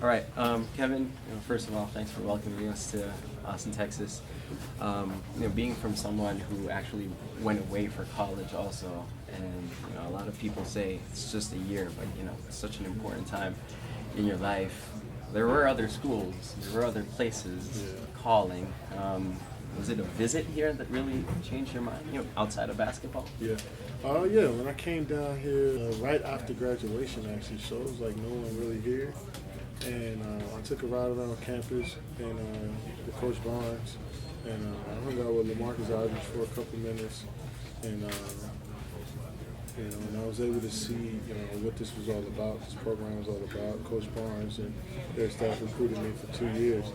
All right, Kevin. First of all, thanks for welcoming us to Austin, Texas. Being from someone who actually went away for college, also, and a lot of people say it's just a year, but it's such an important time in your life. There were other schools, there were other places calling. Was it a visit here that really changed your mind? Outside of basketball. Yeah. Yeah, when I came down here right after graduation, actually, so it was like no one really here. And I took a ride around campus and with Coach Barnes. And I hung out with LaMarcus Aldridge for a couple minutes. And, and I was able to see, what this was all about, this program was all about. Coach Barnes and their staff recruited me for 2 years.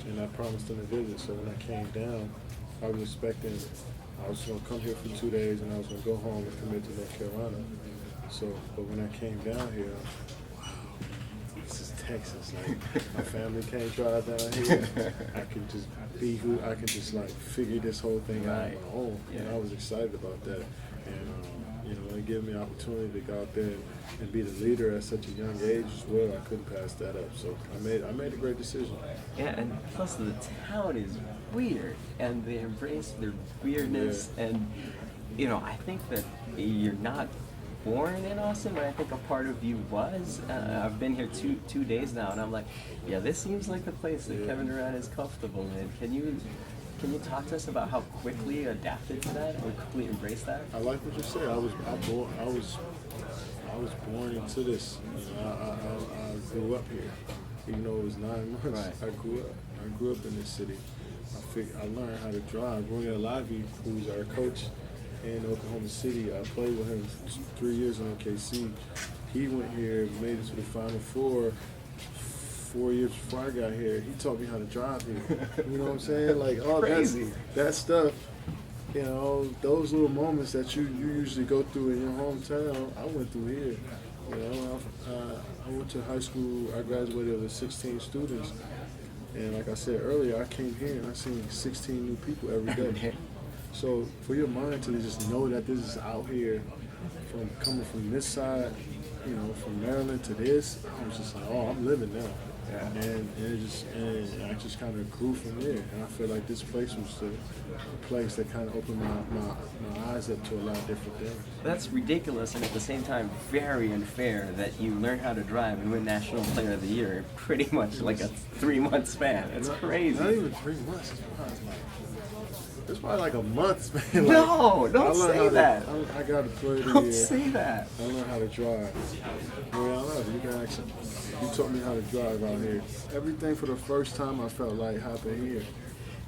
And I promised them a visit. So when I came down, I was expecting I was going to come here for 2 days and I was going to go home and commit to North Carolina. So, but when I came down here, this is Texas. Like, my family can't drive down here. I can just be who I can just like figure this whole thing out on my own. And I was excited about that. And it gave me an opportunity to go out there and be the leader at such a young age as well. I couldn't pass that up. So I made a great decision. Yeah, and plus the town is weird, and they embrace their weirdness. Yeah. And I think that you're not born in Austin, but I think a part of you was. I've been here two days now, and I'm like, yeah, this seems like the place that Kevin Durant is comfortable in. Can you talk to us about how quickly you adapted to that, or quickly embraced that? I like what you said. I was born into this. I grew up here. Even though it was 9 months, Right. I grew up in this city. I learned how to drive. Roy Olavi, who's our coach in Oklahoma City, I played with him 3 years in OKC. He went here, made it to the Final Four 4 years before I got here. He taught me how to drive here. You know what I'm saying? Like, all that stuff, those little moments that you usually go through in your hometown, I went through here. I went to high school, I graduated with 16 students. And like I said earlier, I came here and I seen 16 new people every day. So for your mind to just know that this is out here, from coming from this side, from Maryland to this, I was just like, oh, I'm living now. Yeah. And I just kind of grew from there. And I feel like this place was the place that kind of opened my eyes up to a lot of different things. That's ridiculous, and at the same time, very unfair that you learn how to drive and win National Player of the Year in pretty much like a 3-month span. It's crazy. Not even 3 months. It's probably like a month, man. No, don't say that. I got to play the Don't year. say that. I learned how to drive. I don't know. You can actually. You taught me how to drive out here. Everything for the first time I felt like happened here.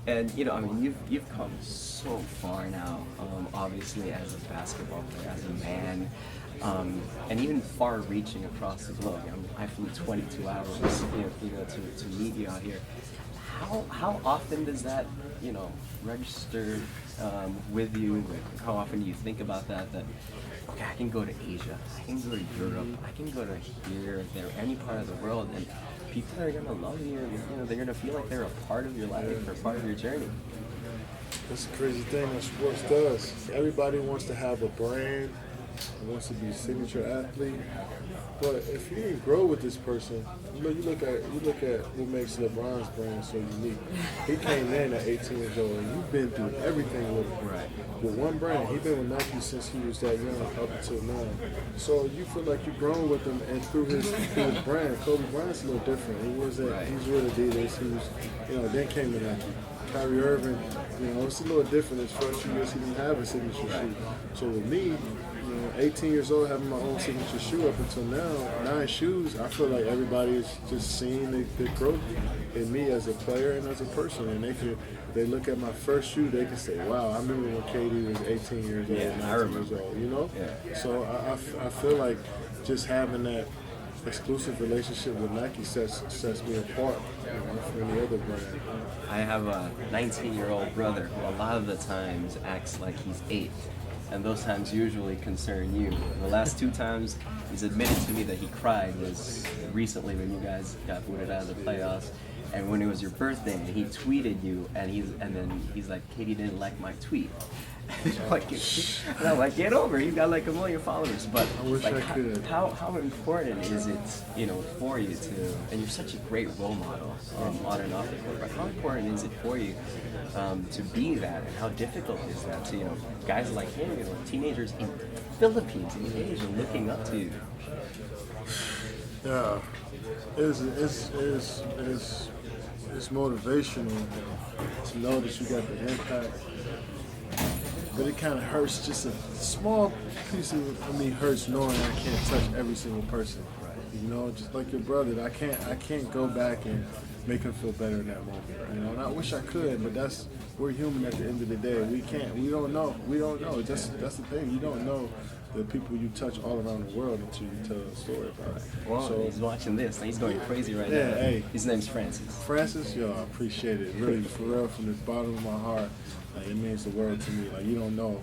And you've come so far now. Obviously, as a basketball player, as a man, and even far-reaching across the globe. I flew 22 hours, to meet you out here. How often does that, register with you? How often do you think about that? That okay, I can go to Asia, I can go to Europe, I can go to here, there, any part of the world, and people are gonna love you. They're gonna feel like they're a part of your life or part of your journey. That's the crazy thing that sports does. Everybody wants to have a brand, wants to be a signature athlete. But if you didn't grow with this person, you look at what makes LeBron's brand so unique. He came in at 18 years old, and you've been through everything with him. Right. With one brand, he's been with Nike since he was that young, up until now. So you feel like you've grown with him, and through his brand. Kobe Bryant's a little different. He was he's with Adidas. He was, then came to Nike. Kyrie Irving, it's a little different. His first few years he didn't have a signature shoe. So with me, 18 years old, having my own signature shoe up until now, 9 shoes, I feel like everybody is just seeing the growth in me as a player and as a person. And they look at my first shoe, they can say, wow, I remember when KD was 18 years old, 19 years old, Yeah. So I feel like just having that exclusive relationship with Nike sets me apart from the other brand. I have a 19-year-old brother who a lot of the times acts like he's 8. And those times usually concern you. The last 2 times he's admitted to me that he cried was recently when you guys got booted out of the playoffs, and when it was your birthday, and he tweeted you, and then he's like, Katie didn't like my tweet. And I'm like, get over it. You got like 1 million followers. But I wish like, I could. how important is it, for you to, and you're such a great role model in modern office work, but how important is it for you to be that, and how difficult is that to, guys like him, teenagers in Philippines, in Asia, looking up to you? Yeah, it's motivational to know that you got the impact, but it kind of hurts. Just a small piece of me hurts knowing I can't touch every single person. Just like your brother, I can't go back and make him feel better in that moment. And I wish I could, but we're human at the end of the day. We don't know. That's the thing. You don't know the people you touch all around the world until you tell a story about it. Well, so, he's watching this. He's going crazy right now. Hey, his name's Francis. Francis, I appreciate it. Really, for real, from the bottom of my heart, it means the world to me. Like, you don't know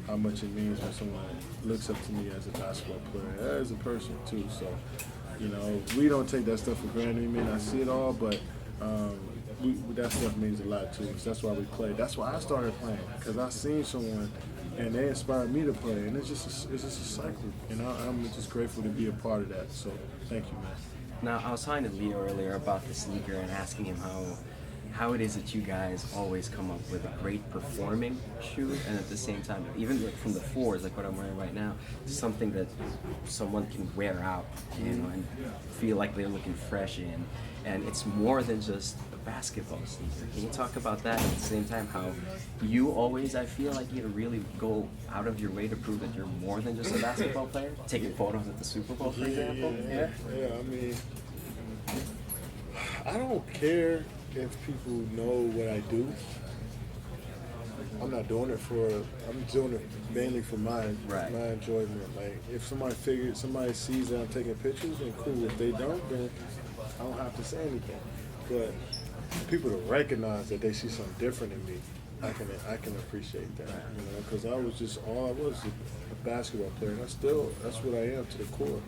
how much it means when someone looks up to me as a basketball player, as a person too. So, we don't take that stuff for granted. We may not see it all, but that stuff means a lot to us. That's why we play. That's why I started playing, because I seen someone and they inspired me to play, and it's just a cycle. I'm just grateful to be a part of that. So thank you, man. Now, I was talking to Leo earlier about the sneaker and asking him how it is that you guys always come up with a great performing shoe, and at the same time, even like from the fours, like what I'm wearing right now, something that someone can wear out, and feel like they're looking fresh in. And it's more than just a basketball sneaker. Can you talk about that, at the same time how you always, I feel like you really go out of your way to prove that you're more than just a basketball player? Taking photos at the Super Bowl, for example? Yeah, I mean, I don't care if people know what I do. I'm not doing it I'm doing it mainly for my enjoyment. Like, if somebody sees that I'm taking pictures, then cool. If they don't, then I don't have to say anything. But people to recognize that they see something different in me, I can appreciate that. Because I was a basketball player, and that's what I am to the core.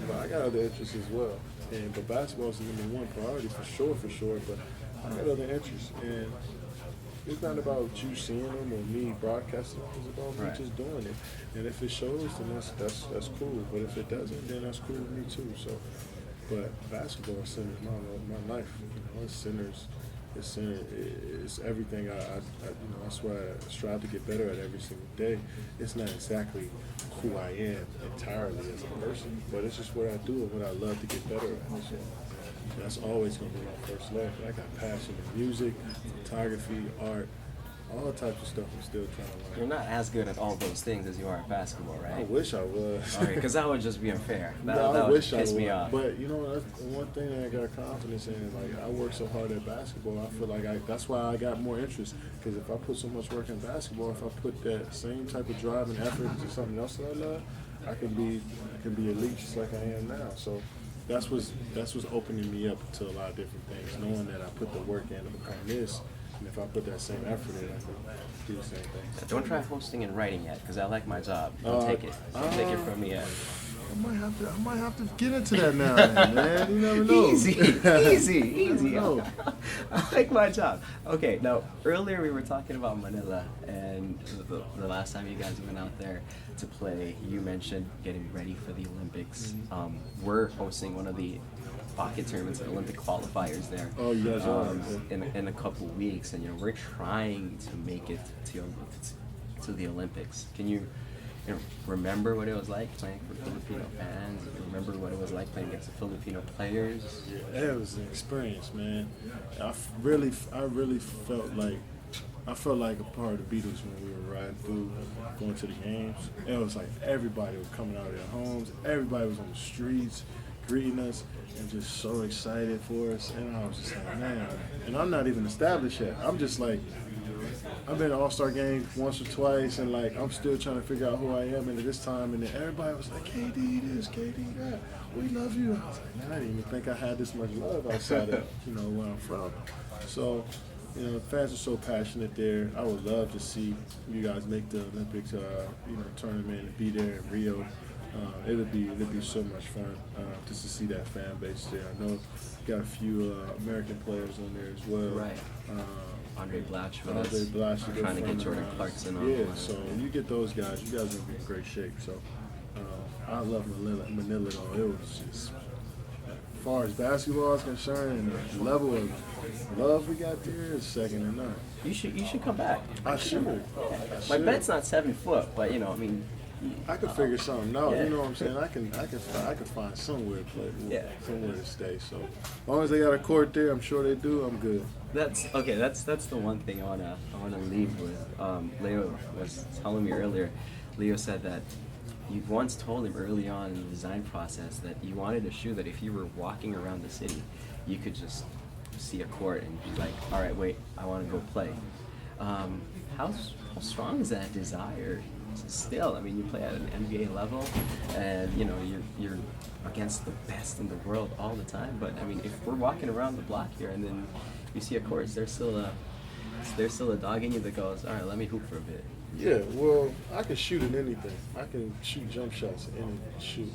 But I got other interests as well. But basketball is the #1 priority for sure. But I got other interests, and it's not about you seeing them or me broadcasting. It's about me just doing it. And if it shows, then that's cool. But if it doesn't, then that's cool with me too. So, but basketball centers my life. It's everything. That's why I strive to get better at every single day. It's not exactly who I am entirely as a person, but it's just what I do and what I love to get better at. So that's always going to be my first love. I got passion in music, photography, art, all types of stuff I'm still trying to learn. You're not as good at all those things as you are at basketball, right? I wish I was. Because that would just be unfair. That I would wish piss I me would. off. But that's one thing that I got confidence in. Like, I work so hard at basketball, I feel like that's why I got more interest. Because if I put so much work in basketball, if I put that same type of drive and effort into something else that I love, I can be elite just like I am now. So that's what's opening me up to a lot of different things, knowing that I put the work in to become this. And if I put that same effort in, I can do the same thing. Don't try hosting and writing yet, because I like my job. Don't take it. Don't take it from me yet. I might have to get into that now, man. You never know. Easy. I like my job. Okay, now earlier we were talking about Manila, and the last time you guys went out there to play, you mentioned getting ready for the Olympics. We're hosting one of the pocket tournaments and Olympic qualifiers there. Oh, you guys are. In a couple weeks, and we're trying to make it to the Olympics. Can you remember what it was like playing for Filipino fans? Remember what it was like playing against the Filipino players? Yeah, it was an experience, man. I really felt like a part of the Beatles when we were riding through, going to the games. It was like everybody was coming out of their homes. Everybody was on the streets greeting us and just so excited for us. And I was just like, man. And I'm not even established yet. I'm just like, I've been to All-Star games once or twice, and like I'm still trying to figure out who I am. And at this time, and then everybody was like, KD this, KD that. We love you. I was like, man, I didn't even think I had this much love outside of where I'm from. So, fans are so passionate there. I would love to see you guys make the Olympics, tournament and be there in Rio. It'd be so much fun just to see that fan base there. I know you got a few American players on there as well. Right. Andre Blatchford. Andre Blatchford, Trying to friend get of Jordan mine. Clarkson on. Yeah, so you get those guys, you guys will be in great shape. So I love Manila though. It was just, as far as basketball is concerned, and the level of love we got there is second to none. You should come back. I should. My bed's not 7 foot, but I mean. I could figure something out. Yeah. You know what I'm saying? I can find somewhere to play, Yeah. somewhere to stay. So as long as they got a court there, I'm sure they do. I'm good. That's okay. That's the one thing I wanna leave with. Leo was telling me earlier. Leo said that you once told him early on in the design process that you wanted a shoe that if you were walking around the city, you could just see a court and be like, all right, wait, I want to go play. How strong is that desire? Still, I mean, you play at an NBA level, and you're against the best in the world all the time. But I mean, if we're walking around the block here and then you see a court, there's still a dog in you that goes, all right, let me hoop for a bit. Yeah, well, I can shoot at anything. I can shoot jump shots at any shoe,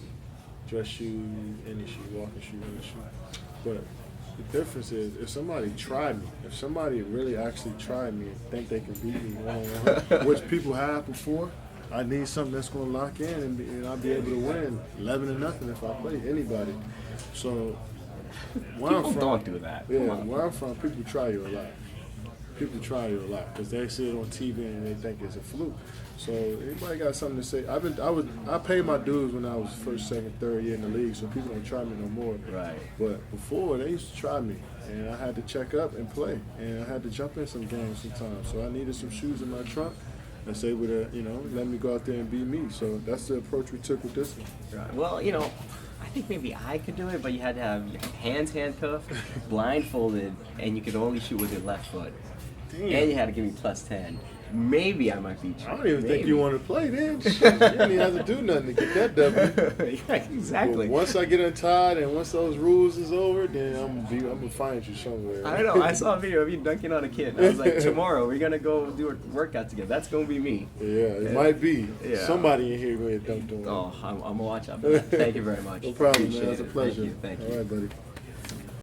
dress shoe, any shoe, walking shoe, any shoe. But the difference is if somebody tried me, if somebody really actually tried me and think they can beat me one-on-one, which people have before, I need something that's going to lock in and I'll be able to win 11-0 if I play anybody. So where People I'm from, don't do that. Yeah, Come on. where I'm from, people try you a lot. People try you a lot because they see it on TV and they think it's a fluke. So anybody got something to say? I paid my dues when I was first, second, third year in the league, so people don't try me no more. Right. But before they used to try me, and I had to check up and play, and I had to jump in some games sometimes. So I needed some shoes in my trunk that's able to, let me go out there and beat me. So that's the approach we took with this one. Right. Well, I think maybe I could do it, but you had to have your hands handcuffed, blindfolded, and you could only shoot with your left foot. Damn. And you had to give me +10. Maybe I might beat you. I don't even think Maybe. you want to play then. You didn't even have to do nothing to get that W. Yeah, exactly. But once I get untied and once those rules is over, then I'm gonna find you somewhere. I know. I saw a video of you dunking on a kid. I was like, tomorrow we're gonna go do a workout together. That's gonna be me. Yeah, it might be. Yeah. Somebody in here going to dunk on me. Oh, I'm gonna watch out for that. Thank you very much. No problem, Appreciate man. It's a it. pleasure. Thank you. All right, buddy.